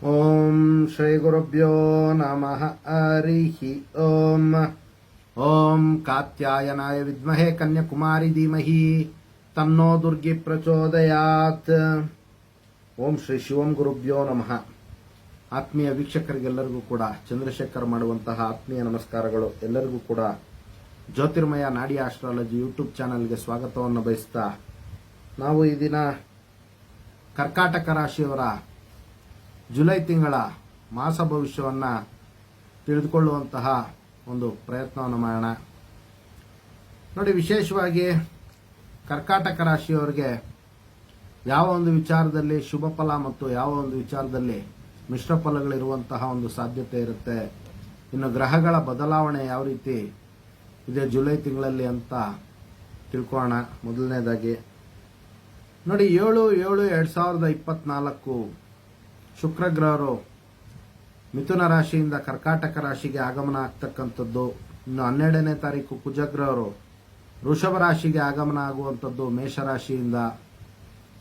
ಓಂ ಶ್ರೀ ಗುರುಭ್ಯೋ ನಮಃ ಹರಿಃ ಓಂ ಓಂ ಕಾತ್ಯಾಯನಾಯ ವಿದ್ಮಹೇ ಕನ್ಯಾಕುಮಾರಿ ಧೀಮಹಿ ತನ್ನೋ ದುರ್ಗಿ ಪ್ರಚೋದಯಾತ್. ಓಂ ಶ್ರೀ ಶಿವಂ ಗುರುಭ್ಯೋ ನಮಃ. ಆತ್ಮೀಯ ವೀಕ್ಷಕರಿಗೆಲ್ಲರಿಗೂ ಕೂಡ ಚಂದ್ರಶೇಖರ್ ಮಾಡುವಂತಹ ಆತ್ಮೀಯ ನಮಸ್ಕಾರಗಳು. ಎಲ್ಲರಿಗೂ ಕೂಡ ಜ್ಯೋತಿರ್ಮಯ ನಾಡಿ ಆಸ್ಟ್ರಾಲಜಿ ಯೂಟ್ಯೂಬ್ ಚಾನಲ್ಗೆ ಸ್ವಾಗತವನ್ನು ಬಯಸ್ತಾ, ನಾವು ಈ ದಿನ ಕರ್ಕಾಟಕ ರಾಶಿಯವರ ಜುಲೈ ತಿಂಗಳ ಮಾಸ ಭವಿಷ್ಯವನ್ನು ತಿಳಿದುಕೊಳ್ಳುವಂತಹ ಒಂದು ಪ್ರಯತ್ನವನ್ನು ಮಾಡೋಣ. ನೋಡಿ, ವಿಶೇಷವಾಗಿ ಕರ್ಕಾಟಕ ರಾಶಿಯವರಿಗೆ ಯಾವ ಒಂದು ವಿಚಾರದಲ್ಲಿ ಶುಭ ಫಲ ಮತ್ತು ಯಾವ ಒಂದು ವಿಚಾರದಲ್ಲಿ ಮಿಶ್ರ ಫಲಗಳಿರುವಂತಹ ಒಂದು ಸಾಧ್ಯತೆ ಇರುತ್ತೆ, ಇನ್ನು ಗ್ರಹಗಳ ಬದಲಾವಣೆ ಯಾವ ರೀತಿ ಇದೆ ಜುಲೈ ತಿಂಗಳಲ್ಲಿ ಅಂತ ತಿಳ್ಕೊಳ್ಳೋಣ. ಮೊದಲನೇದಾಗಿ ನೋಡಿ, 7/7/2024 ಶುಕ್ರ ಗ್ರಹರು ಮಿಥುನ ರಾಶಿಯಿಂದ ಕರ್ಕಾಟಕ ರಾಶಿಗೆ ಆಗಮನ ಆಗ್ತಕ್ಕಂಥದ್ದು. ಇನ್ನು 12ನೇ ತಾರೀಕು ಕುಜಗ್ರಹರು ವೃಷಭ ರಾಶಿಗೆ ಆಗಮನ ಆಗುವಂಥದ್ದು ಮೇಷರಾಶಿಯಿಂದ.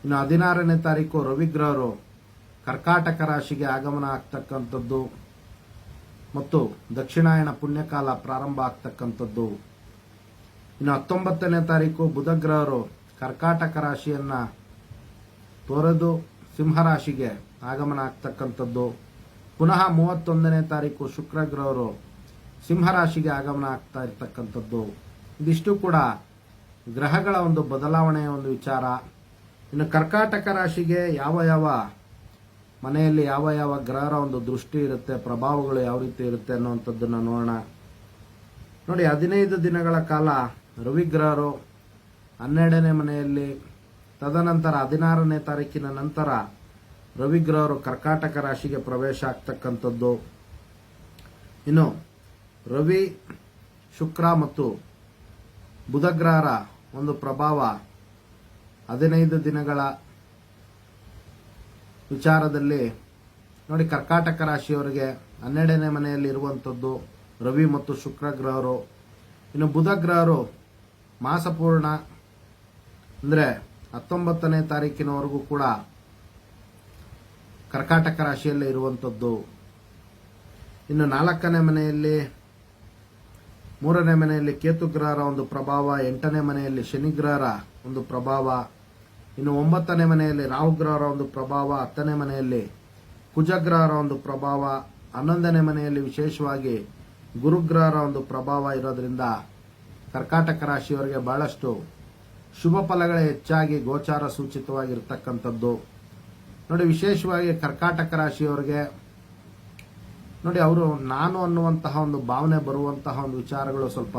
ಇನ್ನು 16ನೇ ತಾರೀಕು ರವಿಗ್ರಹರು ಕರ್ಕಾಟಕ ರಾಶಿಗೆ ಆಗಮನ ಆಗ್ತಕ್ಕಂಥದ್ದು ಮತ್ತು ದಕ್ಷಿಣಾಯಣ ಪುಣ್ಯಕಾಲ ಪ್ರಾರಂಭ ಆಗ್ತಕ್ಕಂಥದ್ದು. ಇನ್ನು 19ನೇ ತಾರೀಕು ಬುಧಗ್ರಹರು ಕರ್ಕಾಟಕ ರಾಶಿಯನ್ನ ತೊರೆದು ಸಿಂಹರಾಶಿಗೆ ಆಗಮನ ಆಗ್ತಕ್ಕಂಥದ್ದು. ಪುನಃ 31ನೇ ತಾರೀಕು ಶುಕ್ರ ಗ್ರಹರು ಸಿಂಹರಾಶಿಗೆ ಆಗಮನ ಆಗ್ತಾ ಇರ್ತಕ್ಕಂಥದ್ದು. ಇದಿಷ್ಟು ಕೂಡ ಗ್ರಹಗಳ ಒಂದು ಬದಲಾವಣೆಯ ಒಂದು ವಿಚಾರ. ಇನ್ನು ಕರ್ಕಾಟಕ ರಾಶಿಗೆ ಯಾವ ಯಾವ ಮನೆಯಲ್ಲಿ ಯಾವ ಯಾವ ಗ್ರಹರ ಒಂದು ದೃಷ್ಟಿ ಇರುತ್ತೆ, ಪ್ರಭಾವಗಳು ಯಾವ ರೀತಿ ಇರುತ್ತೆ ಅನ್ನುವಂಥದ್ದನ್ನು ನೋಡೋಣ. ನೋಡಿ, 15 ದಿನಗಳ ಕಾಲ ರವಿಗ್ರಹರು 12ನೇ ಮನೆಯಲ್ಲಿ, ತದನಂತರ 16ನೇ ತಾರೀಕಿನ ನಂತರ ರವಿಗ್ರಹರು ಕರ್ಕಾಟಕ ರಾಶಿಗೆ ಪ್ರವೇಶ ಆಗ್ತಕ್ಕಂಥದ್ದು. ಇನ್ನು ರವಿ, ಶುಕ್ರ ಮತ್ತು ಬುಧಗ್ರಹರ ಒಂದು ಪ್ರಭಾವ 15 ದಿನಗಳ ವಿಚಾರದಲ್ಲಿ ನೋಡಿ, ಕರ್ಕಾಟಕ ರಾಶಿಯವರಿಗೆ 12ನೇ ಮನೆಯಲ್ಲಿ ಇರುವಂಥದ್ದು ರವಿ ಮತ್ತು ಶುಕ್ರ ಗ್ರಹರು. ಇನ್ನು ಬುಧಗ್ರಹರು ಮಾಸಪೂರ್ಣ ಅಂದರೆ 19ನೇ ತಾರೀಕಿನವರೆಗೂ ಕೂಡ ಕರ್ಕಾಟಕ ರಾಶಿಯಲ್ಲೇ ಇರುವಂಥದ್ದು. ಇನ್ನು 4ನೇ ಮನೆಯಲ್ಲಿ, 3ನೇ ಮನೆಯಲ್ಲಿ ಕೇತು ಗ್ರಹರ ಒಂದು ಪ್ರಭಾವ, 8ನೇ ಮನೆಯಲ್ಲಿ ಶನಿ ಗ್ರಹರ ಒಂದು ಪ್ರಭಾವ, ಇನ್ನು 9ನೇ ಮನೆಯಲ್ಲಿ ರಾಹು ಗ್ರಹರ ಒಂದು ಪ್ರಭಾವ, 10ನೇ ಮನೆಯಲ್ಲಿ ಕುಜಗ್ರಹರ ಒಂದು ಪ್ರಭಾವ, 11ನೇ ಮನೆಯಲ್ಲಿ ವಿಶೇಷವಾಗಿ ಗುರುಗ್ರಹರ ಒಂದು ಪ್ರಭಾವ ಇರೋದ್ರಿಂದ ಕರ್ಕಾಟಕ ರಾಶಿಯವರಿಗೆ ಬಹಳಷ್ಟು ಶುಭ ಫಲಗಳೇ ಹೆಚ್ಚಾಗಿ ಗೋಚಾರ ಸೂಚಿತವಾಗಿರ್ತಕ್ಕಂಥದ್ದು. ನೋಡಿ, ವಿಶೇಷವಾಗಿ ಕರ್ಕಾಟಕ ರಾಶಿಯವರಿಗೆ ನೋಡಿ, ಅವರು ನಾನು ಅನ್ನುವಂತಹ ಒಂದು ಭಾವನೆ ಬರುವಂತಹ ಒಂದು ವಿಚಾರಗಳು ಸ್ವಲ್ಪ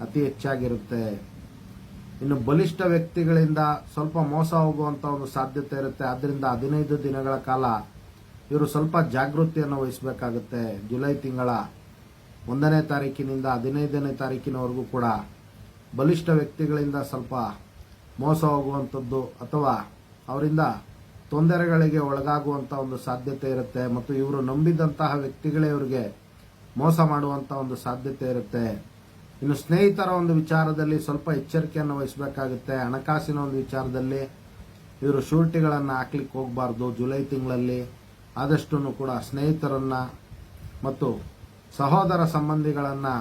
ಅತಿ ಹೆಚ್ಚಾಗಿರುತ್ತೆ. ಇನ್ನು ಬಲಿಷ್ಠ ವ್ಯಕ್ತಿಗಳಿಂದ ಸ್ವಲ್ಪ ಮೋಸ ಹೋಗುವಂತಹ ಒಂದು ಸಾಧ್ಯತೆ ಇರುತ್ತೆ. ಆದ್ರಿಂದ 15 ದಿನಗಳ ಕಾಲ ಇವರು ಸ್ವಲ್ಪ ಜಾಗೃತಿಯನ್ನು ವಹಿಸಬೇಕಾಗುತ್ತೆ. ಜುಲೈ ತಿಂಗಳ 1ನೇ ತಾರೀಕಿನಿಂದ 15ನೇ ತಾರೀಕಿನವರೆಗೂ ಕೂಡ ಬಲಿಷ್ಠ ವ್ಯಕ್ತಿಗಳಿಂದ ಸ್ವಲ್ಪ ಮೋಸ ಹೋಗುವಂಥದ್ದು ಅಥವಾ ಅವರಿಂದ ತೊಂದರೆಗಳಿಗೆ ಒಳಗಾಗುವಂಥ ಒಂದು ಸಾಧ್ಯತೆ ಇರುತ್ತೆ ಮತ್ತು ಇವರು ನಂಬಿದಂತಹ ವ್ಯಕ್ತಿಗಳೇ ಇವರಿಗೆ ಮೋಸ ಮಾಡುವಂಥ ಒಂದು ಸಾಧ್ಯತೆ ಇರುತ್ತೆ. ಇನ್ನು ಸ್ನೇಹಿತರ ಒಂದು ವಿಚಾರದಲ್ಲಿ ಸ್ವಲ್ಪ ಎಚ್ಚರಿಕೆಯನ್ನು ವಹಿಸಬೇಕಾಗುತ್ತೆ. ಹಣಕಾಸಿನ ಒಂದು ವಿಚಾರದಲ್ಲಿ ಇವರು ಶೂರಿಟಿಗಳನ್ನು ಹಾಕ್ಲಿಕ್ಕೆ ಹೋಗಬಾರ್ದು. ಜುಲೈ ತಿಂಗಳಲ್ಲಿ ಆದಷ್ಟು ಕೂಡ ಸ್ನೇಹಿತರನ್ನ ಮತ್ತು ಸಹೋದರ ಸಂಬಂಧಿಗಳನ್ನು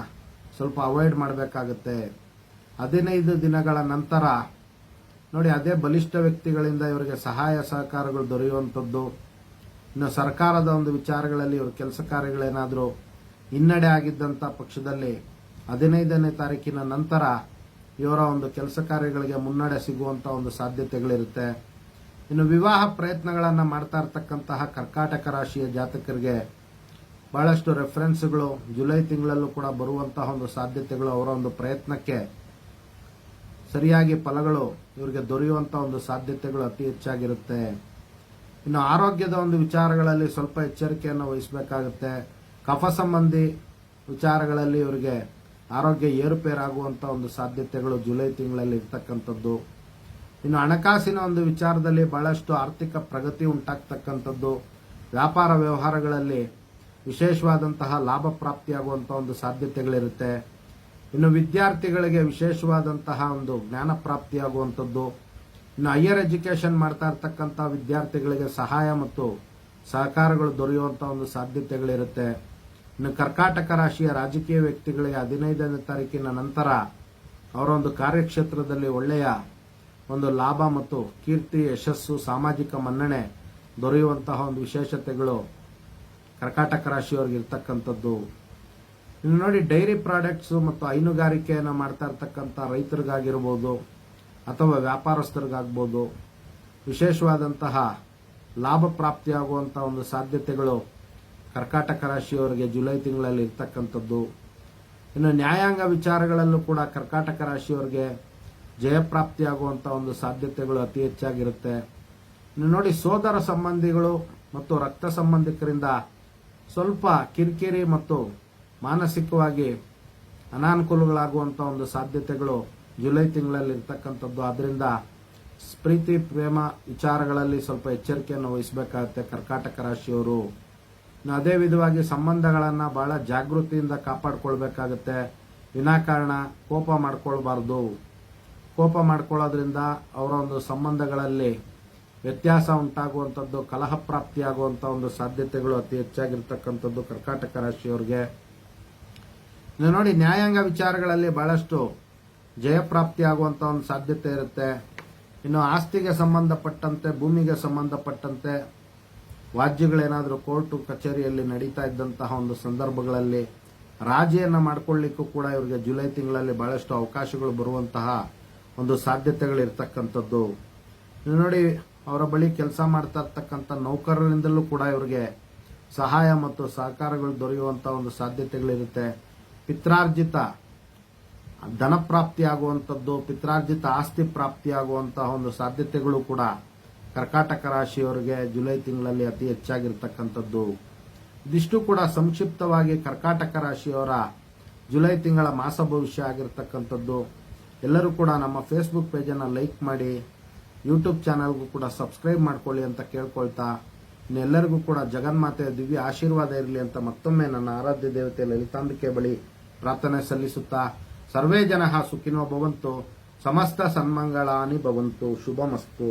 ಸ್ವಲ್ಪ ಅವಾಯ್ಡ್ ಮಾಡಬೇಕಾಗುತ್ತೆ. 15 ದಿನಗಳ ನಂತರ ನೋಡಿ, ಅದೇ ಬಲಿಷ್ಠ ವ್ಯಕ್ತಿಗಳಿಂದ ಇವರಿಗೆ ಸಹಾಯ ಸಹಕಾರಗಳು ದೊರೆಯುವಂಥದ್ದು. ಇನ್ನು ಸರ್ಕಾರದ ಒಂದು ವಿಚಾರಗಳಲ್ಲಿ ಇವರು ಕೆಲಸ ಕಾರ್ಯಗಳೇನಾದರೂ ಹಿನ್ನಡೆ ಆಗಿದ್ದಂಥ ಪಕ್ಷದಲ್ಲಿ 15ನೇ ತಾರೀಕಿನ ನಂತರ ಇವರ ಒಂದು ಕೆಲಸ ಕಾರ್ಯಗಳಿಗೆ ಮುನ್ನಡೆ ಸಿಗುವಂಥ ಒಂದು ಸಾಧ್ಯತೆಗಳಿರುತ್ತೆ. ಇನ್ನು ವಿವಾಹ ಪ್ರಯತ್ನಗಳನ್ನು ಮಾಡ್ತಾ ಇರ್ತಕ್ಕಂತಹ ಕರ್ಕಾಟಕ ರಾಶಿಯ ಜಾತಕರಿಗೆ ಬಹಳಷ್ಟು ರೆಫರೆನ್ಸ್ಗಳು ಜುಲೈ ತಿಂಗಳಲ್ಲೂ ಕೂಡ ಬರುವಂತಹ ಒಂದು ಸಾಧ್ಯತೆಗಳು, ಅವರ ಒಂದು ಪ್ರಯತ್ನಕ್ಕೆ ಸರಿಯಾಗಿ ಫಲಗಳು ಇವರಿಗೆ ದೊರೆಯುವಂತಹ ಒಂದು ಸಾಧ್ಯತೆಗಳು ಅತಿ ಹೆಚ್ಚಾಗಿರುತ್ತೆ. ಇನ್ನು ಆರೋಗ್ಯದ ಒಂದು ವಿಚಾರಗಳಲ್ಲಿ ಸ್ವಲ್ಪ ಎಚ್ಚರಿಕೆಯನ್ನು ವಹಿಸಬೇಕಾಗುತ್ತೆ. ಕಫ ಸಂಬಂಧಿ ವಿಚಾರಗಳಲ್ಲಿ ಇವರಿಗೆ ಆರೋಗ್ಯ ಏರುಪೇರಾಗುವಂತಹ ಒಂದು ಸಾಧ್ಯತೆಗಳು ಜುಲೈ ತಿಂಗಳಲ್ಲಿ ಇರ್ತಕ್ಕಂಥದ್ದು. ಇನ್ನು ಹಣಕಾಸಿನ ಒಂದು ವಿಚಾರದಲ್ಲಿ ಬಹಳಷ್ಟು ಆರ್ಥಿಕ ಪ್ರಗತಿ ಉಂಟಾಗ್ತಕ್ಕಂಥದ್ದು. ವ್ಯಾಪಾರ ವ್ಯವಹಾರಗಳಲ್ಲಿ ವಿಶೇಷವಾದಂತಹ ಲಾಭ ಪ್ರಾಪ್ತಿಯಾಗುವಂತಹ ಒಂದು ಸಾಧ್ಯತೆಗಳಿರುತ್ತೆ. ಇನ್ನು ವಿದ್ಯಾರ್ಥಿಗಳಿಗೆ ವಿಶೇಷವಾದಂತಹ ಒಂದು ಜ್ಞಾನ ಪ್ರಾಪ್ತಿಯಾಗುವಂಥದ್ದು. ಇನ್ನು ಹೈಯರ್ ಎಜುಕೇಶನ್ ಮಾಡ್ತಾ ಇರ್ತಕ್ಕಂಥ ವಿದ್ಯಾರ್ಥಿಗಳಿಗೆ ಸಹಾಯ ಮತ್ತು ಸಹಕಾರಗಳು ದೊರೆಯುವಂತ ಒಂದು ಸಾಧ್ಯತೆಗಳಿರುತ್ತೆ. ಇನ್ನು ಕರ್ಕಾಟಕ ರಾಶಿಯ ರಾಜಕೀಯ ವ್ಯಕ್ತಿಗಳಿಗೆ 15ನೇ ತಾರೀಕಿನ ನಂತರ ಅವರ ಒಂದು ಕಾರ್ಯಕ್ಷೇತ್ರದಲ್ಲಿ ಒಳ್ಳೆಯ ಒಂದು ಲಾಭ ಮತ್ತು ಕೀರ್ತಿ, ಯಶಸ್ಸು, ಸಾಮಾಜಿಕ ಮನ್ನಣೆ ದೊರೆಯುವಂತಹ ಒಂದು ವಿಶೇಷತೆಗಳು ಕರ್ಕಾಟಕ ರಾಶಿಯವರಿಗೆ ಇರ್ತಕ್ಕಂಥದ್ದು. ಇನ್ನು ನೋಡಿ, ಡೈರಿ ಪ್ರಾಡಕ್ಟ್ಸ್ ಮತ್ತು ಹೈನುಗಾರಿಕೆಯನ್ನು ಮಾಡ್ತಾ ಇರ್ತಕ್ಕಂಥ ರೈತರಿಗಾಗಿರ್ಬೋದು ಅಥವಾ ವ್ಯಾಪಾರಸ್ಥರಿಗಾಗ್ಬೋದು ವಿಶೇಷವಾದಂತಹ ಲಾಭ ಪ್ರಾಪ್ತಿಯಾಗುವಂತಹ ಒಂದು ಸಾಧ್ಯತೆಗಳು ಕರ್ಕಾಟಕ ರಾಶಿಯವರಿಗೆ ಜುಲೈ ತಿಂಗಳಲ್ಲಿ ಇರ್ತಕ್ಕಂಥದ್ದು. ಇನ್ನು ನ್ಯಾಯಾಂಗ ವಿಚಾರಗಳಲ್ಲೂ ಕೂಡ ಕರ್ಕಾಟಕ ರಾಶಿಯವರಿಗೆ ಜಯಪ್ರಾಪ್ತಿಯಾಗುವಂತ ಒಂದು ಸಾಧ್ಯತೆಗಳು ಅತಿ ಹೆಚ್ಚಾಗಿರುತ್ತೆ. ಇನ್ನು ನೋಡಿ, ಸೋದರ ಸಂಬಂಧಿಗಳು ಮತ್ತು ರಕ್ತ ಸಂಬಂಧಿಕರಿಂದ ಸ್ವಲ್ಪ ಕಿರಿಕಿರಿ ಮತ್ತು ಮಾನಸಿಕವಾಗಿ ಅನಾನುಕೂಲಗಳಾಗುವಂತ ಒಂದು ಸಾಧ್ಯತೆಗಳು ಜುಲೈ ತಿಂಗಳಲ್ಲಿ ಇರ್ತಕ್ಕಂಥದ್ದು. ಅದರಿಂದ ಪ್ರೀತಿ ಪ್ರೇಮ ವಿಚಾರಗಳಲ್ಲಿ ಸ್ವಲ್ಪ ಎಚ್ಚರಿಕೆಯನ್ನು ವಹಿಸಬೇಕಾಗುತ್ತೆ ಕರ್ಕಾಟಕ ರಾಶಿಯವರು. ಅದೇ ವಿಧವಾಗಿ ಸಂಬಂಧಗಳನ್ನ ಬಹಳ ಜಾಗೃತಿಯಿಂದ ಕಾಪಾಡಿಕೊಳ್ಬೇಕಾಗುತ್ತೆ. ವಿನಾಕಾರಣ ಕೋಪ ಮಾಡ್ಕೊಳ್ಬಾರ್ದು. ಕೋಪ ಮಾಡ್ಕೊಳ್ಳೋದ್ರಿಂದ ಅವರ ಒಂದು ಸಂಬಂಧಗಳಲ್ಲಿ ವ್ಯತ್ಯಾಸ ಉಂಟಾಗುವಂಥದ್ದು, ಕಲಹ ಪ್ರಾಪ್ತಿಯಾಗುವಂತ ಒಂದು ಸಾಧ್ಯತೆಗಳು ಅತಿ ಹೆಚ್ಚಾಗಿರ್ತಕ್ಕಂಥದ್ದು ಕರ್ಕಾಟಕ ರಾಶಿಯವರಿಗೆ. ಇನ್ನು ನೋಡಿ, ನ್ಯಾಯಾಂಗ ವಿಚಾರಗಳಲ್ಲಿ ಬಹಳಷ್ಟು ಜಯಪ್ರಾಪ್ತಿಯಾಗುವಂತ ಒಂದು ಸಾಧ್ಯತೆ ಇರುತ್ತೆ. ಇನ್ನು ಆಸ್ತಿಗೆ ಸಂಬಂಧಪಟ್ಟಂತೆ, ಭೂಮಿಗೆ ಸಂಬಂಧಪಟ್ಟಂತೆ ವಾಜ್ಯಗಳೇನಾದರೂ ಕೋರ್ಟು ಕಚೇರಿಯಲ್ಲಿ ನಡೀತಾ ಇದ್ದಂತಹ ಒಂದು ಸಂದರ್ಭಗಳಲ್ಲಿ ರಾಜಿಯನ್ನ ಮಾಡ್ಕೊಳ್ಳಿಕ್ಕೂ ಕೂಡ ಇವರಿಗೆ ಜುಲೈ ತಿಂಗಳಲ್ಲಿ ಬಹಳಷ್ಟು ಅವಕಾಶಗಳು ಬರುವಂತಹ ಒಂದು ಸಾಧ್ಯತೆಗಳು ಇರ್ತಕ್ಕಂಥದ್ದು. ನೋಡಿ, ಅವರ ಬಳಿ ಕೆಲಸ ಮಾಡ್ತಾ ಇರ್ತಕ್ಕಂಥ ನೌಕರರಿಂದಲೂ ಕೂಡ ಇವರಿಗೆ ಸಹಾಯ ಮತ್ತು ಸಹಕಾರಗಳು ದೊರೆಯುವಂತಹ ಒಂದು ಸಾಧ್ಯತೆಗಳಿರುತ್ತೆ. ಪಿತ್ರಾರ್ಜಿತ ಧನ ಪ್ರಾಪ್ತಿಯಾಗುವಂಥದ್ದು, ಪಿತ್ರಾರ್ಜಿತ ಆಸ್ತಿ ಪ್ರಾಪ್ತಿಯಾಗುವಂತಹ ಒಂದು ಸಾಧ್ಯತೆಗಳು ಕೂಡ ಕರ್ಕಾಟಕ ರಾಶಿಯವರಿಗೆ ಜುಲೈ ತಿಂಗಳಲ್ಲಿ ಅತಿ ಹೆಚ್ಚಾಗಿರ್ತಕ್ಕಂಥದ್ದು. ಇದಿಷ್ಟು ಕೂಡ ಸಂಕ್ಷಿಪ್ತವಾಗಿ ಕರ್ಕಾಟಕ ರಾಶಿಯವರ ಜುಲೈ ತಿಂಗಳ ಮಾಸ ಭವಿಷ್ಯ ಆಗಿರ್ತಕ್ಕಂಥದ್ದು. ಎಲ್ಲರೂ ಕೂಡ ನಮ್ಮ ಫೇಸ್ಬುಕ್ ಪೇಜನ್ನು ಲೈಕ್ ಮಾಡಿ, ಯೂಟ್ಯೂಬ್ ಚಾನಲ್ಗೂ ಕೂಡ ಸಬ್ಸ್ಕ್ರೈಬ್ ಮಾಡ್ಕೊಳ್ಳಿ ಅಂತ ಕೇಳ್ಕೊಳ್ತಾ, ಇನ್ನೆಲ್ಲರಿಗೂ ಕೂಡ ಜಗನ್ಮಾತೆಯ ದಿವ್ಯ ಆಶೀರ್ವಾದ ಇರಲಿ ಅಂತ ಮತ್ತೊಮ್ಮೆ ನನ್ನ ಆರಾಧ್ಯ ದೇವತೆ ಲಲಿತಾಂಬಿಕೆ ಬಳಿ ಪ್ರಾರ್ಥನೆ ಸಲ್ಲಿಸುತ್ತಾ, ಸರ್ವೇ ಜನಃ ಸುಖಿನೋ ಭವಂತು, ಸಮಸ್ತ ಸನ್ಮಂಗಳಾನಿ ಭವಂತು, ಶುಭಮಸ್ತು.